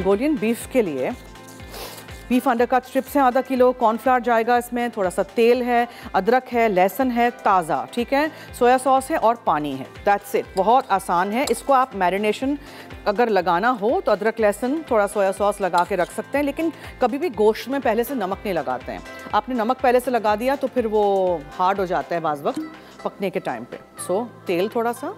Mongolian beef के लिए beef undercut strips हैं आधा किलो, कॉर्नफ्लावर जाएगा इसमें, थोड़ा सा तेल है, अदरक है, लहसुन है ताज़ा, ठीक है, सोया सॉस है और पानी है। That's it. बहुत आसान है। इसको आप मैरिनेशन अगर लगाना हो तो अदरक लहसुन थोड़ा सोया सॉस लगा के रख सकते हैं, लेकिन कभी भी गोश्त में पहले से नमक नहीं लगाते हैं। आपने नमक पहले से लगा दिया तो फिर वो हार्ड हो जाता है बाज़ वक्त पकने के टाइम पे। सो तेल थोड़ा सा।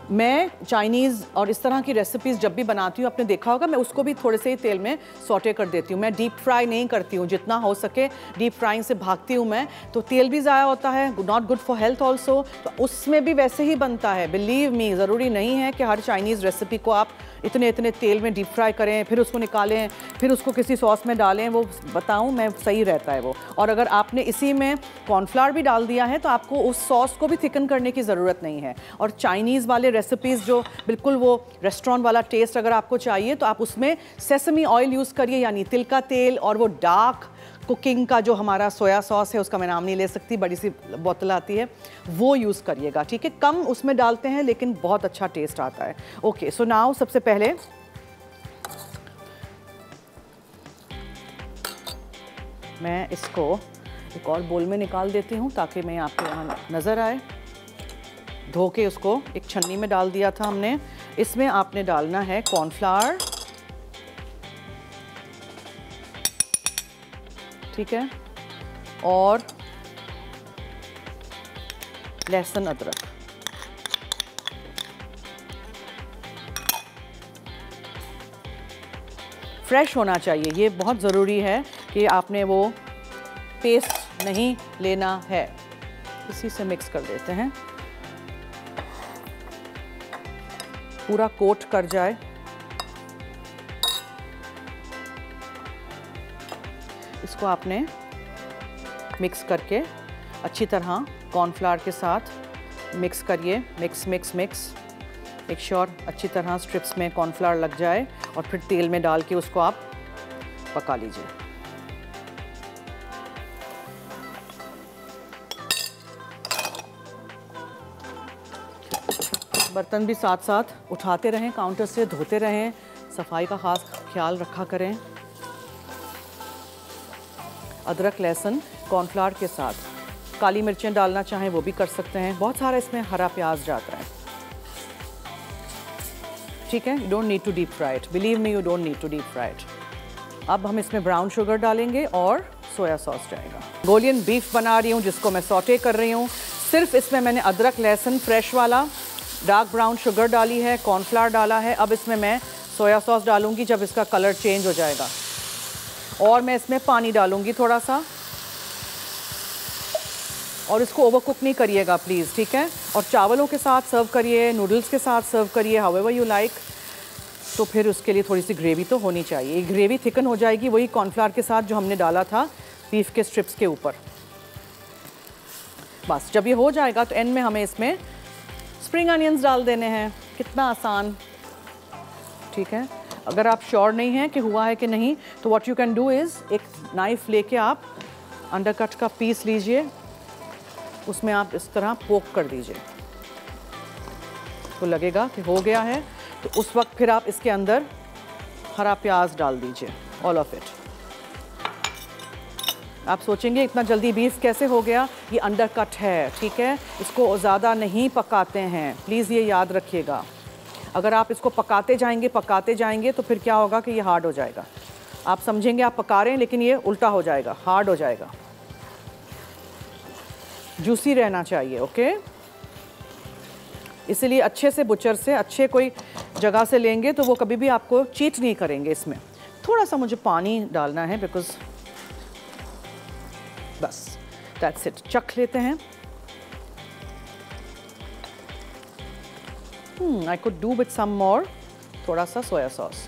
मैं चाइनीज़ और इस तरह की रेसिपीज़ जब भी बनाती हूँ, आपने देखा होगा मैं उसको भी थोड़े से ही तेल में सौटे कर देती हूँ। मैं डीप फ्राई नहीं करती हूँ, जितना हो सके डीप फ्राइंग से भागती हूँ मैं, तो तेल भी ज़ाया होता है, not good for health also. तो उसमें भी वैसे ही बनता है, बिलीव मी। ज़रूरी नहीं है कि हर चाइनीज़ रेसिपी को आप इतने इतने तेल में डीप फ्राई करें, फिर उसको निकालें, फिर उसको किसी सॉस में डालें। वो बताऊँ मैं, सही रहता है वो। और अगर आपने इसी में कॉर्नफ्लावर भी डाल दिया है तो आपको उस सॉस को भी थिकन करने की ज़रूरत नहीं है। और चाइनीज़ वाले रेसिपीज़ जो बिल्कुल वो रेस्टोरेंट वाला टेस्ट अगर आपको चाहिए तो आप उसमें सेसमी ऑयल यूज़ करिए, यानी तिल का तेल, और वो डार्क कुकिंग का जो हमारा सोया सॉस है, उसका मैं नाम नहीं ले सकती, बड़ी सी बोतल आती है, वो यूज़ करिएगा, ठीक है। कम उसमें डालते हैं लेकिन बहुत अच्छा टेस्ट आता है। ओके, सो नाउ सबसे पहले मैं इसको एक और बोल में निकाल देती हूँ ताकि मैं आपके यहाँ नज़र आए। धो के उसको एक छन्नी में डाल दिया था हमने। इसमें आपने डालना है कॉर्नफ्लावर, ठीक है, और लहसुन अदरक। फ्रेश होना चाहिए, ये बहुत ज़रूरी है कि आपने वो पेस्ट नहीं लेना है। इसी से मिक्स कर देते हैं, पूरा कोट कर जाए। इसको आपने मिक्स करके अच्छी तरह कॉर्नफ्लावर के साथ मिक्स करिए। मिक्स मिक्स मिक्स, एक श्योर अच्छी तरह स्ट्रिप्स में कॉर्नफ्लावर लग जाए, और फिर तेल में डाल के उसको आप पका लीजिए। बर्तन भी साथ साथ उठाते रहें, काउंटर से धोते रहें, सफाई का ख़ास ख्याल रखा करें। अदरक लहसुन कॉर्नफ्लावर के साथ, काली मिर्चें डालना चाहें वो भी कर सकते हैं। बहुत सारा इसमें हरा प्याज जाता है, ठीक है। You don't need to deep fry it, believe me, you don't need to deep fry it. अब हम इसमें ब्राउन शुगर डालेंगे और सोया सॉस जाएगा। मंगोलियन बीफ बना रही हूँ जिसको मैं सौटे कर रही हूँ। सिर्फ इसमें मैंने अदरक लहसुन फ्रेश वाला, डार्क ब्राउन शुगर डाली है, कॉर्नफ्लावर डाला है। अब इसमें मैं सोया सॉस डालूंगी जब इसका कलर चेंज हो जाएगा, और मैं इसमें पानी डालूंगी थोड़ा सा। और इसको ओवरकुक नहीं करिएगा प्लीज़, ठीक है। और चावलों के साथ सर्व करिए, नूडल्स के साथ सर्व करिए, हाउएवर यू लाइक। तो फिर उसके लिए थोड़ी सी ग्रेवी तो होनी चाहिए। ग्रेवी थिकन हो जाएगी वही कॉर्नफ्लावर के साथ जो हमने डाला था बीफ के स्ट्रिप्स के ऊपर। बस जब ये हो जाएगा तो एंड में हमें इसमें स्प्रिंग अनियंस डाल देने हैं। कितना आसान, ठीक है। अगर आप श्योर नहीं हैं कि हुआ है कि नहीं, तो what you can do is एक नाइफ़ लेके आप अंडरकट का पीस लीजिए, उसमें आप इस तरह पोक कर दीजिए, तो लगेगा कि हो गया है। तो उस वक्त फिर आप इसके अंदर हरा प्याज डाल दीजिए, ऑल ऑफ इट। आप सोचेंगे इतना जल्दी बीफ कैसे हो गया, ये अंडरकट है, ठीक है। इसको ज़्यादा नहीं पकाते हैं, प्लीज़ ये याद रखिएगा। अगर आप इसको पकाते जाएंगे तो फिर क्या होगा कि ये हार्ड हो जाएगा। आप समझेंगे आप पका रहे हैं, लेकिन ये उल्टा हो जाएगा, हार्ड हो जाएगा। जूसी रहना चाहिए, ओके। इसलिए अच्छे से बुचर से, अच्छे कोई जगह से लेंगे तो वो कभी भी आपको चीट नहीं करेंगे। इसमें थोड़ा सा मुझे पानी डालना है, बिकॉज बस दैट्स इट। चख लेते हैं। I could do with some more, थोड़ा सा सोया सॉस।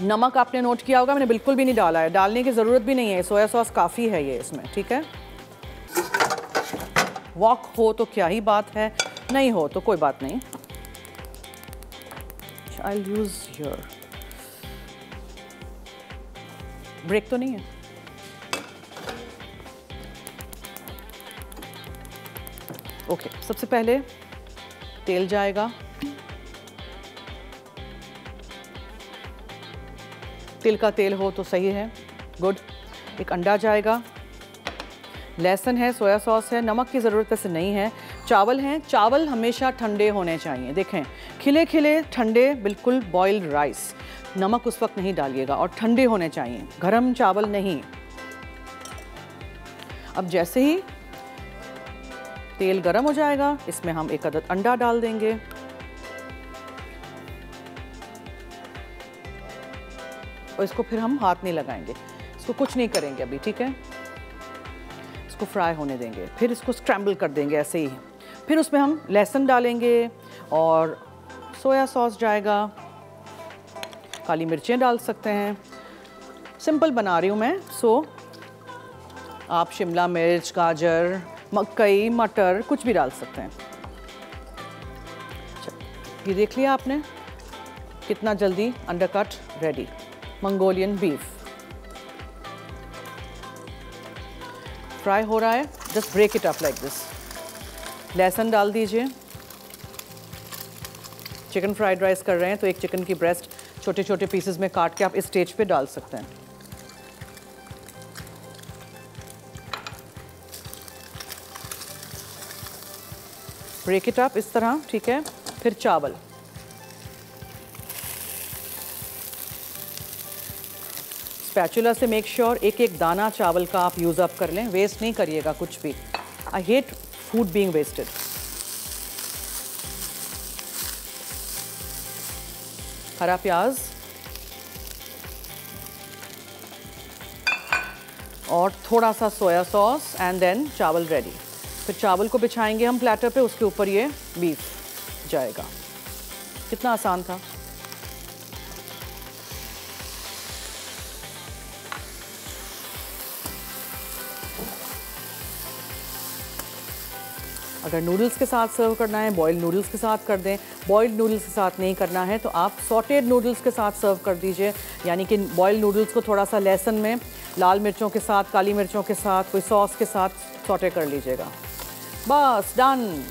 नमक आपने नोट किया होगा, मैंने बिल्कुल भी नहीं डाला है, डालने की ज़रूरत भी नहीं है, सोया सॉस काफ़ी है ये इसमें, ठीक है। वॉक हो तो क्या ही बात है, नहीं हो तो कोई बात नहीं। I'll use your ब्रेक तो नहीं है। ओके, सबसे पहले तेल जाएगा, तिल का तेल हो तो सही है, गुड। एक अंडा जाएगा, लहसुन है, सोया सॉस है, नमक की ज़रूरत वैसे नहीं है। चावल हैं, चावल हमेशा ठंडे होने चाहिए। देखें, खिले खिले ठंडे बिल्कुल बॉइल्ड राइस, नमक उस वक्त नहीं डालिएगा और ठंडे होने चाहिए, गरम चावल नहीं। अब जैसे ही तेल गरम हो जाएगा, इसमें हम एक अदद अंडा डाल देंगे। और इसको फिर हम हाथ नहीं लगाएंगे, इसको कुछ नहीं करेंगे अभी, ठीक है। इसको फ्राई होने देंगे, फिर इसको स्क्रैम्बल कर देंगे ऐसे ही। फिर उसमें हम लहसुन डालेंगे और सोया सॉस जाएगा, काली मिर्चें डाल सकते हैं। सिंपल बना रही हूँ मैं, सो आप शिमला मिर्च, गाजर, मकई, मटर कुछ भी डाल सकते हैं। ये देख लिया आपने कितना जल्दी undercut ready, Mongolian beef fry हो रहा है। Just break it up like this. लहसुन डाल दीजिए। चिकन फ्राइड राइस कर रहे हैं तो एक चिकन की ब्रेस्ट छोटे छोटे पीसेस में काट के आप इस स्टेज पे डाल सकते हैं। ब्रेक इट अप इस तरह, ठीक है। फिर चावल, स्पैचुला से मेक श्योर एक एक दाना चावल का आप यूज़ अप कर लें, वेस्ट नहीं करिएगा कुछ भी। I hate food being wasted. हरा प्याज और थोड़ा सा सोया सॉस एंड देन चावल रेडी। फिर चावल को बिछाएंगे हम प्लेटर पे, उसके ऊपर ये बीफ जाएगा। कितना आसान था। अगर नूडल्स के साथ सर्व करना है, बॉइल्ड नूडल्स के साथ कर दें। बॉइल्ड नूडल्स के साथ नहीं करना है तो आप सॉटेड नूडल्स के साथ सर्व कर दीजिए। यानी कि बॉइल्ड नूडल्स को थोड़ा सा लहसुन में लाल मिर्चों के साथ, काली मिर्चों के साथ, कोई सॉस के साथ सॉटे कर लीजिएगा। बस डन।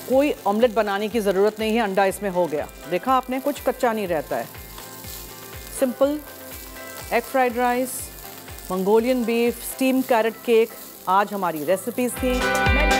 कोई ऑमलेट बनाने की ज़रूरत नहीं है, अंडा इसमें हो गया। देखा आपने, कुछ कच्चा नहीं रहता है। Simple egg fried rice, Mongolian beef, steam carrot cake आज हमारी रेसिपीज़ थी।